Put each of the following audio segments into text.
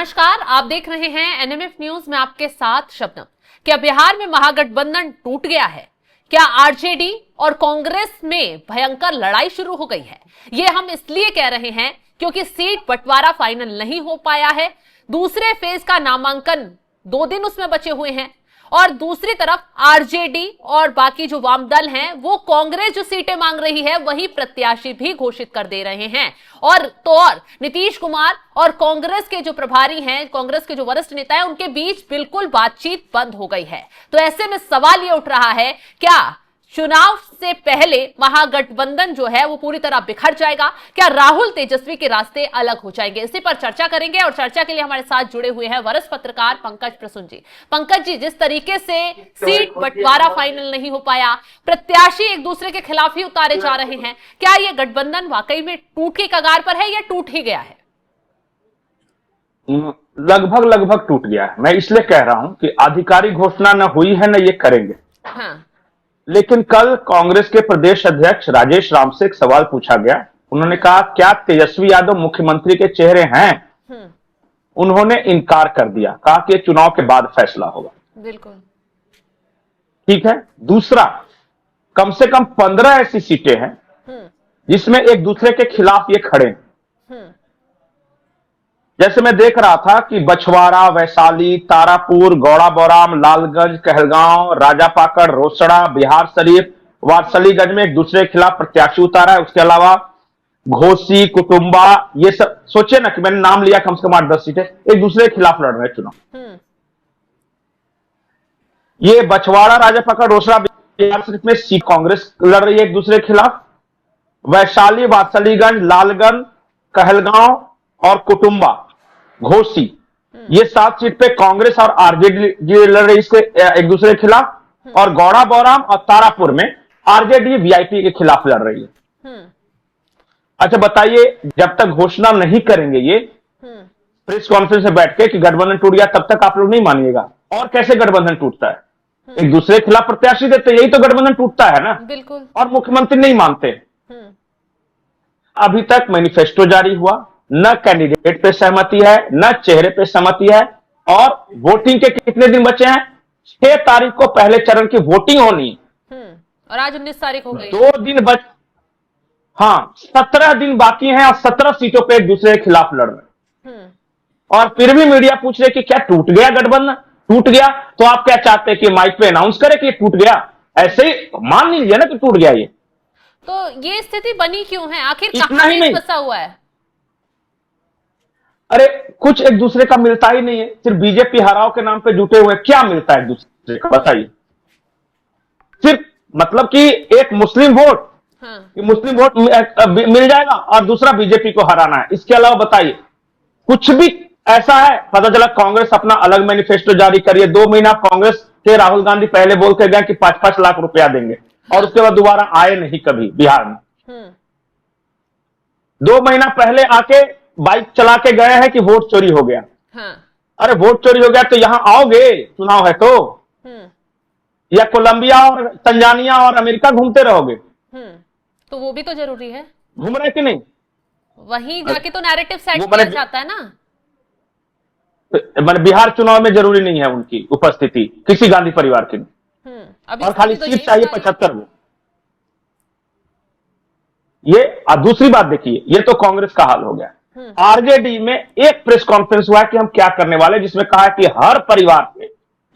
नमस्कार, आप देख रहे हैं एनएमएफ न्यूज में आपके साथ शबनम। क्या बिहार में महागठबंधन टूट गया है? क्या आरजेडी और कांग्रेस में भयंकर लड़ाई शुरू हो गई है? ये हम इसलिए कह रहे हैं क्योंकि सीट बंटवारा फाइनल नहीं हो पाया है। दूसरे फेज का नामांकन 2 दिन उसमें बचे हुए हैं और दूसरी तरफ आरजेडी और बाकी जो वाम दल हैं वो कांग्रेस जो सीटें मांग रही है वही प्रत्याशी भी घोषित कर दे रहे हैं। और नीतीश कुमार और कांग्रेस के जो प्रभारी हैं, कांग्रेस के जो वरिष्ठ नेता हैं, उनके बीच बिल्कुल बातचीत बंद हो गई है। तो ऐसे में सवाल ये उठ रहा है, क्या चुनाव से पहले महागठबंधन जो है वो पूरी तरह बिखर जाएगा? क्या राहुल तेजस्वी के रास्ते अलग हो जाएंगे? इसी पर चर्चा करेंगे और चर्चा के लिए हमारे साथ जुड़े हुए हैं वरिष्ठ पत्रकार पंकज प्रसून जी। पंकज जी, जिस तरीके से सीट बंटवारा फाइनल नहीं हो पाया, प्रत्याशी एक दूसरे के खिलाफ ही उतारे जा रहे हैं, क्या ये गठबंधन वाकई में टूट के कगार पर है या टूट ही गया है? लगभग टूट गया है। मैं इसलिए कह रहा हूं कि आधिकारिक घोषणा न हुई है न ये करेंगे। हाँ। लेकिन कल कांग्रेस के प्रदेश अध्यक्ष राजेश राम से एक सवाल पूछा गया। उन्होंने कहा, क्या तेजस्वी यादव मुख्यमंत्री के चेहरे हैं? उन्होंने इनकार कर दिया, कहा कि चुनाव के बाद फैसला होगा। बिल्कुल ठीक है। दूसरा, कम से कम 15 ऐसी सीटें हैं जिसमें एक दूसरे के खिलाफ ये खड़े हैं। जैसे मैं देख रहा था कि बछवाड़ा, वैशाली, तारापुर, गौड़ा बौराम, लालगंज, कहलगांव, राजापाकड़, रोसड़ा, बिहार शरीफ, वारसलीगंज में एक दूसरे के खिलाफ प्रत्याशी उतारा है। उसके अलावा घोसी, कुटुंबा, ये सब सोचे ना कि मैंने नाम लिया, कम से कम 8-10 सीटें एक दूसरे के खिलाफ लड़ रहे हैं चुनाव। ये बछवाड़ा, राजापाकड़, रोसड़ा, बिहार शरीफ में सीट कांग्रेस लड़ रही है एक दूसरे के खिलाफ। वैशाली, वारसलीगंज, लालगंज, कहलगांव और कुटुंबा, घोसी, ये 7 सीट पे कांग्रेस और आरजेडी लड़ रही इसके एक दूसरे के खिलाफ। और गौड़ा बौराम और तारापुर में आरजेडी वीआईपी के खिलाफ लड़ रही है। अच्छा बताइए, जब तक घोषणा नहीं करेंगे ये प्रेस कॉन्फ्रेंस में बैठ के कि गठबंधन टूट गया, तब तक आप लोग नहीं मानिएगा। और कैसे गठबंधन टूटता है? एक दूसरे के खिलाफ प्रत्याशी देते, यही तो गठबंधन टूटता है ना। बिल्कुल। और मुख्यमंत्री नहीं मानते। अभी तक मैनिफेस्टो जारी हुआ, न कैंडिडेट पे सहमति है, न चेहरे पे सहमति है। और वोटिंग के कितने दिन बचे हैं? 6 तारीख को पहले चरण की वोटिंग होनी है। और आज 19 तारीख हो गई। 2 दिन हाँ, 17 दिन बाकी हैं और 17 सीटों पे एक दूसरे के खिलाफ लड़ रहे हैं। और फिर भी मीडिया पूछ रहे कि क्या टूट गया गठबंधन? टूट गया तो आप क्या चाहते हैं कि माइक पे अनाउंस करें कि टूट गया? ऐसे ही मान लीजिए ना कि टूट गया। ये तो ये स्थिति बनी क्यों है? आखिर इतना ही नहीं फंसा हुआ है? अरे कुछ एक दूसरे का मिलता ही नहीं है, सिर्फ बीजेपी हराओ के नाम पे जुटे हुए। क्या मिलता है एक दूसरे का बताइए? सिर्फ मतलब कि एक मुस्लिम वोट, मुस्लिम वोट मिल जाएगा और दूसरा बीजेपी को हराना है। इसके अलावा बताइए कुछ भी ऐसा है? पता चला कांग्रेस अपना अलग मैनिफेस्टो जारी करिए। 2 महीना कांग्रेस के राहुल गांधी पहले बोल के गए कि 5-5 लाख रुपया देंगे और उसके बाद दोबारा आए नहीं कभी बिहार में। 2 महीना पहले आके बाइक चला के गए हैं कि वोट चोरी हो गया। अरे वोट चोरी हो गया तो यहां आओगे? चुनाव है तो? या कोलंबिया और तंजानिया और अमेरिका घूमते रहोगे? तो वो भी तो जरूरी है। घूम रहे कि नहीं? वहीं जाके तो नैरेटिव सेट किया जाता है ना। मैंने बिहार चुनाव में जरूरी नहीं है उनकी उपस्थिति किसी गांधी परिवार की। और खाली सीट चाहिए 75 वो। ये दूसरी बात देखिए, ये तो कांग्रेस का हाल हो गया। आरजेडी में एक प्रेस कॉन्फ्रेंस हुआ कि हम क्या करने वाले, जिसमें कहा कि हर परिवार में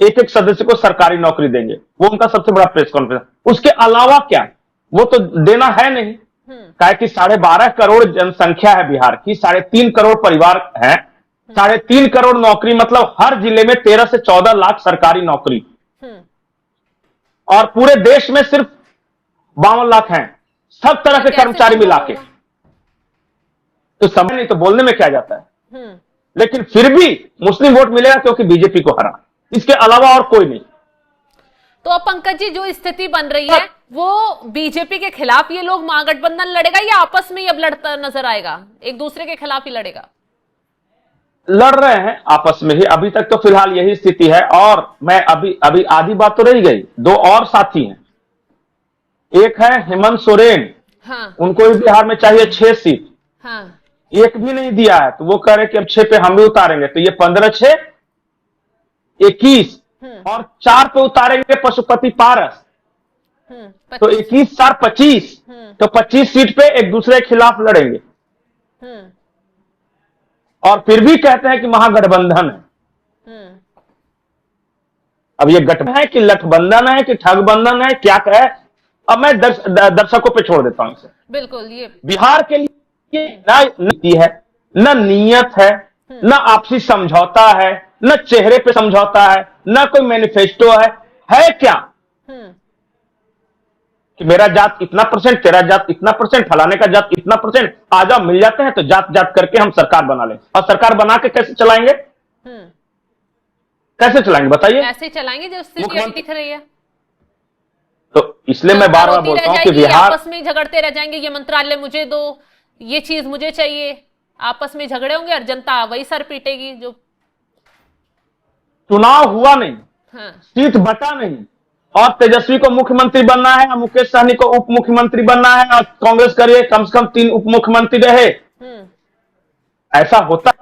एक सदस्य को सरकारी नौकरी देंगे। वो उनका सबसे बड़ा प्रेस कॉन्फ्रेंस। उसके अलावा क्या, वो तो देना है नहीं। कहा कि 12.5 करोड़ जनसंख्या है बिहार की, 3.5 करोड़ परिवार है, 3.5 करोड़ नौकरी, मतलब हर जिले में 13 से 14 लाख सरकारी नौकरी। और पूरे देश में सिर्फ 52 लाख हैं, सब तरह के कर्मचारी मिला के। तो समझ नहीं तो बोलने में क्या जाता है। लेकिन फिर भी मुस्लिम वोट मिलेगा क्योंकि बीजेपी को हरा, इसके अलावा और कोई नहीं। तो अब पंकज जी, जो स्थिति बन रही है वो बीजेपी के खिलाफ ये लोग महागठबंधन लड़ेगा या आपस में ही अब लड़ता नजर आएगा? एक दूसरे के खिलाफ ही लड़ेगा? लड़ रहे हैं आपस में ही अभी तक तो फिलहाल यही स्थिति है। और मैं अभी आधी बात तो रह गई, 2 और साथी हैं। एक है हेमंत सोरेन, उनको भी बिहार में चाहिए 6 सीट। एक भी नहीं दिया है, तो वो कह रहे कि अब 6 पे हम भी उतारेंगे, तो ये 15 6 21 और 4 पे उतारेंगे पशुपति पारस, तो 21 4 25, तो 25 सीट पे एक दूसरे के खिलाफ लड़ेंगे। और फिर भी कहते हैं कि महागठबंधन है। अब ये गठबंधन है कि लठबंधन है कि ठगबंधन है, क्या है? अब मैं दर्शकों पे छोड़ देता हूं इसे। बिल्कुल, ये बिहार के लिए ना नीति है, न नीयत है, न आपसी समझौता है, न चेहरे पे समझौता है, न कोई मैनिफेस्टो है क्या? कि मेरा जात इतना परसेंट, तेरा जात इतना परसेंट, फलाने का जात इतना परसेंट, आ जाओ मिल जाते हैं तो जात जात करके हम सरकार बना लें। और सरकार बना के कैसे चलाएंगे? कैसे चलाएंगे बताइए? ऐसे चलाएंगे जो स्थिति दिख रही है। तो इसलिए मैं बार बार बोलता हूं कि बिहार आपस में झगड़ते रह जाएंगे, ये मंत्रालय मुझे दो, ये चीज मुझे चाहिए, आपस में झगड़े होंगे और जनता वही सर पीटेगी। जो चुनाव हुआ नहीं, सीट बटा नहीं, और तेजस्वी को मुख्यमंत्री बनना है और मुकेश सहनी को उप मुख्यमंत्री बनना है, और कांग्रेस करिए कम से कम 3 उप मुख्यमंत्री रहे, ऐसा होता?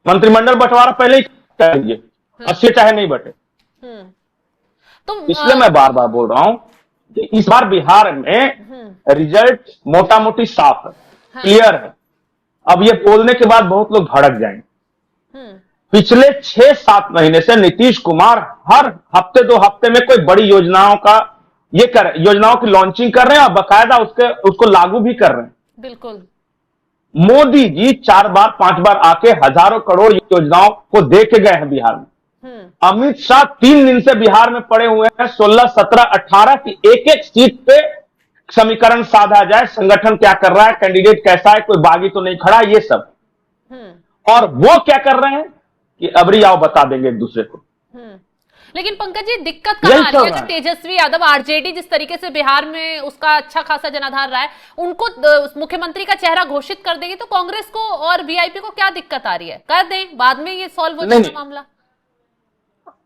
मंत्रिमंडल बंटवारा पहले ही कर लीजिए, अच्छे चाहे नहीं बटे। तो इसलिए मैं बार बार बोल रहा हूं कि इस बार बिहार में रिजल्ट मोटा मोटी साफ है, क्लियर है। अब ये बोलने के बाद बहुत लोग भड़क जाएंगे। पिछले 6-7 महीने से नीतीश कुमार हर हफ्ते 2 हफ्ते में कोई बड़ी योजनाओं का योजनाओं की लॉन्चिंग कर रहे हैं और बकायदा उसको लागू भी कर रहे हैं। बिल्कुल। मोदी जी 4 बार 5 बार आके हजारों करोड़ योजनाओं को दे के गए हैं बिहार में। अमित शाह 3 दिन से बिहार में पड़े हुए हैं, 16 17 18 की एक सीट पे समीकरण साधा जाए, संगठन क्या कर रहा है, कैंडिडेट कैसा है, कोई बागी तो नहीं खड़ा, ये सब। और वो क्या कर रहे हैं कि अबरी आओ बता देंगे एक दूसरे को। लेकिन पंकज जी, दिक्कत कहां आ रही है? अगर तेजस्वी यादव, आरजेडी जिस तरीके से बिहार में उसका अच्छा खासा जनाधार रहा है, उनको मुख्यमंत्री का चेहरा घोषित कर देगी तो कांग्रेस को और वीआईपी को क्या दिक्कत आ रही है? कर दें, बाद में ये सॉल्व हो जाएगा मामला।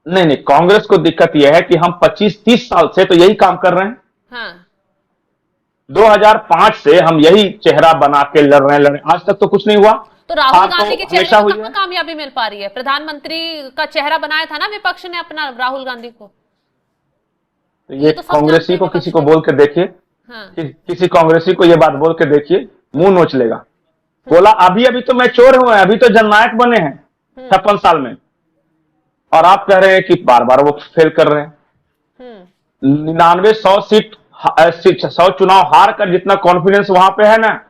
नहीं, कांग्रेस को दिक्कत यह है कि हम 25-30 साल से तो यही काम कर रहे हैं। 2005 से हम यही चेहरा बना के लड़ रहे हैं, आज तक तो कुछ नहीं हुआ। तो राहुल गांधी के चेहरे को कहां कामयाबी मिल पा रही है? प्रधानमंत्री का चेहरा बनाया था ना विपक्ष ने अपना, राहुल गांधी को। तो ये कांग्रेसी को किसी को बोल के देखिए, किसी कांग्रेसी को ये बात बोल के देखिए, मुंह नोच लेगा। बोला अभी तो मैच्योर हुए हैं, अभी तो जननायक बने हैं 56 साल में, और आप कह रहे हैं कि बार बार वो फेल कर रहे हैं। 99-100 सीट 100 चुनाव हार कर जितना कॉन्फिडेंस वहां पे है ना,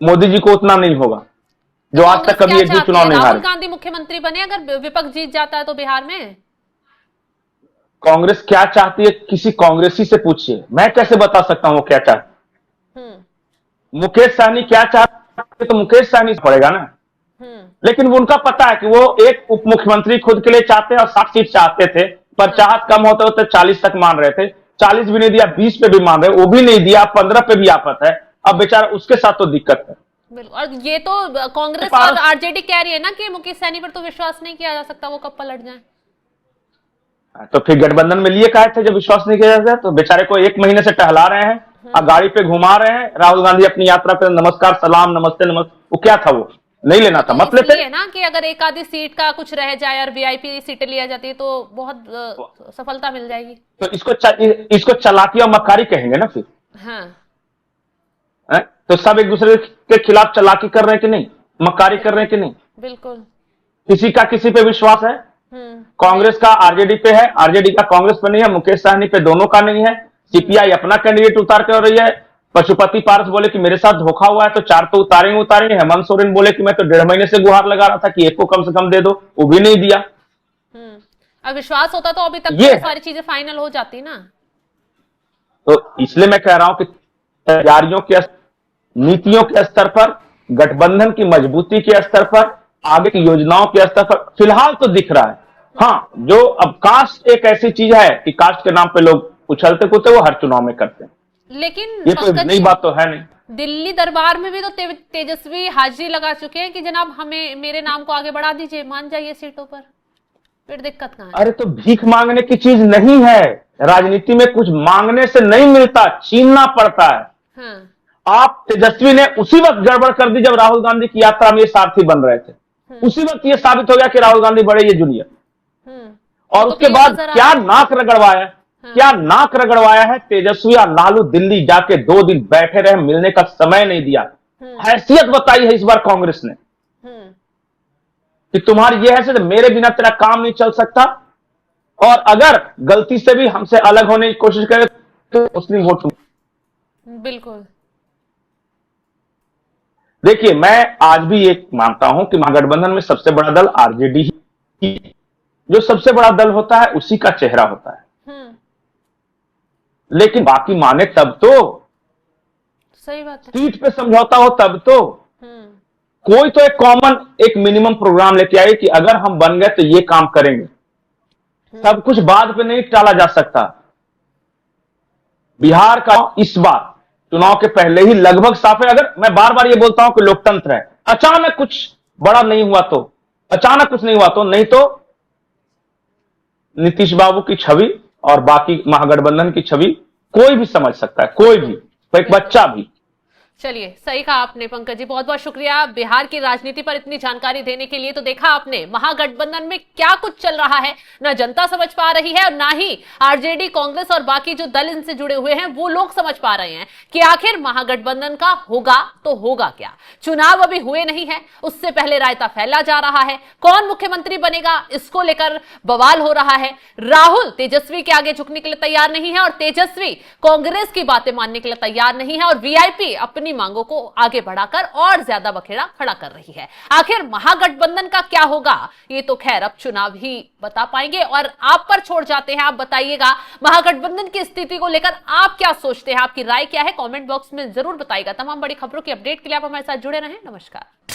मोदी जी को उतना नहीं होगा, जो आज तक कभी एक भी चुनाव नहीं हारे। राहुल गांधी मुख्यमंत्री बने अगर विपक्ष जीत जाता है तो बिहार में? कांग्रेस क्या चाहती है किसी कांग्रेसी से पूछिए, मैं कैसे बता सकता हूं वो क्या चाहती। मुकेश सहनी क्या चाहते तो मुकेश सहनी पड़ेगा ना। लेकिन उनका पता है कि वो एक उप मुख्यमंत्री खुद के लिए चाहते हैं और 60 सीट चाहते थे, पर चाहत कम होते होते 40 तक मान रहे थे, 40 भी नहीं दिया, 20 पे भी मान रहे, वो भी नहीं दिया, 15 पे भी आफत है। अब बेचारा उसके साथ तो दिक्कत है। बिल्कुल। और ये तो कांग्रेस और आरजेडी कह रही है ना कि मुकेश सहनी पर तो विश्वास नहीं किया जा सकता, वो कब पलट जाए। तो फिर गठबंधन में लिए कहे थे जब विश्वास नहीं किया जाता, तो बेचारे को 1 महीने से टहला रहे हैं और गाड़ी पे घुमा रहे हैं। राहुल गांधी अपनी यात्रा पे नमस्कार सलाम नमस्ते नमस्ते, वो क्या था, वो नहीं लेना था, मत लेते है ना कि अगर एक आधी सीट का कुछ रह जाए और वीआईपी सीटें लिया जाती है तो बहुत सफलता मिल जाएगी। तो इसको चालाकी और मक्कारी कहेंगे ना फिर। तो सब एक दूसरे के खिलाफ चालाकी कर रहे हैं कि नहीं, मक्कारी कर रहे हैं कि नहीं? बिल्कुल। किसी का किसी पे विश्वास है? कांग्रेस का आरजेडी पे है, आरजेडी का कांग्रेस पे नहीं है, मुकेश सहनी पे दोनों का नहीं है। सीपीआई अपना कैंडिडेट उतार के हो रही है। पशुपति पारस बोले कि मेरे साथ धोखा हुआ है तो 4 तो उतारेंगे। हेमंत सोरेन बोले कि मैं तो 1.5 महीने से गुहार लगा रहा था कि एक को कम से कम दे दो, वो भी नहीं दिया। अब विश्वास होता तो अभी तक ये सारी चीजें फाइनल हो जाती ना। तो इसलिए मैं कह रहा हूं कि तैयारियों के नीतियों के स्तर पर, गठबंधन की मजबूती के स्तर पर, आगे की योजनाओं के स्तर पर फिलहाल तो दिख रहा है। हाँ, जो अब कास्ट एक ऐसी चीज है कि कास्ट के नाम पे लोग उछलते कूदते वो हर चुनाव में करते हैं, लेकिन ये तो नई बात तो है नहीं। दिल्ली दरबार में भी तो तेजस्वी हाजिरी लगा चुके हैं कि जनाब हमें मेरे नाम को आगे बढ़ा दीजिए, मान जाइए सीटों पर। फिर दिक्कत कहां है? अरे तो भीख मांगने की चीज नहीं है, राजनीति में कुछ मांगने से नहीं मिलता, छीनना पड़ता है। आप तेजस्वी ने उसी वक्त गड़बड़ कर दी जब राहुल गांधी की यात्रा में ये सारथी बन रहे थे। उसी वक्त ये साबित हो गया कि राहुल गांधी बड़े ये जूनियर। और उसके बाद क्या नाक रगड़वाया, क्या नाक रगड़वाया है तेजस्वी और लालू। दिल्ली जाके 2 दिन बैठे रहे, मिलने का समय नहीं दिया। हैसियत बताई है इस बार कांग्रेस ने कि तुम्हारी ये हैसियत, मेरे बिना तेरा काम नहीं चल सकता, और अगर गलती से भी हमसे अलग होने की कोशिश करे तो मुस्लिम वोट। बिल्कुल। देखिए, मैं आज भी एक मानता हूं कि महागठबंधन में सबसे बड़ा दल आरजेडी ही, जो सबसे बड़ा दल होता है उसी का चेहरा होता है। लेकिन बाकी माने तब तो, सही बात है, सीट पे समझौता हो तब तो। कोई तो एक कॉमन, एक मिनिमम प्रोग्राम लेके आए कि अगर हम बन गए तो ये काम करेंगे। सब कुछ बाद पे नहीं टाला जा सकता। बिहार का इस बार चुनाव के पहले ही लगभग साफ है। अगर मैं बार बार ये बोलता हूं कि लोकतंत्र है, अचानक कुछ बड़ा नहीं हुआ तो, अचानक कुछ नहीं हुआ तो, नहीं तो नीतीश बाबू की छवि और बाकी महागठबंधन की छवि कोई भी समझ सकता है, कोई भी, एक बच्चा भी। चलिए, सही कहा आपने पंकज जी, बहुत बहुत शुक्रिया बिहार की राजनीति पर इतनी जानकारी देने के लिए। तो देखा आपने महागठबंधन में क्या कुछ चल रहा है, ना जनता समझ पा रही है और ना ही आरजेडी, कांग्रेस और बाकी जो दल इनसे जुड़े हुए हैं वो लोग समझ पा रहे हैं कि आखिर महागठबंधन का होगा तो होगा क्या। चुनाव अभी हुए नहीं है, उससे पहले रायता फैला जा रहा है। कौन मुख्यमंत्री बनेगा इसको लेकर बवाल हो रहा है। राहुल तेजस्वी के आगे झुकने के लिए तैयार नहीं है और तेजस्वी कांग्रेस की बातें मानने के लिए तैयार नहीं है, और वीआईपी अपनी मांगों को आगे बढ़ाकर और ज्यादा बखेड़ा खड़ा कर रही है। आखिर महागठबंधन का क्या होगा ये तो खैर अब चुनाव ही बता पाएंगे। और आप पर छोड़ जाते हैं, आप बताइएगा महागठबंधन की स्थिति को लेकर आप क्या सोचते हैं, आपकी राय क्या है, कमेंट बॉक्स में जरूर बताइएगा। तमाम बड़ी खबरों की अपडेट के लिए आप हमारे साथ जुड़े रहें। नमस्कार।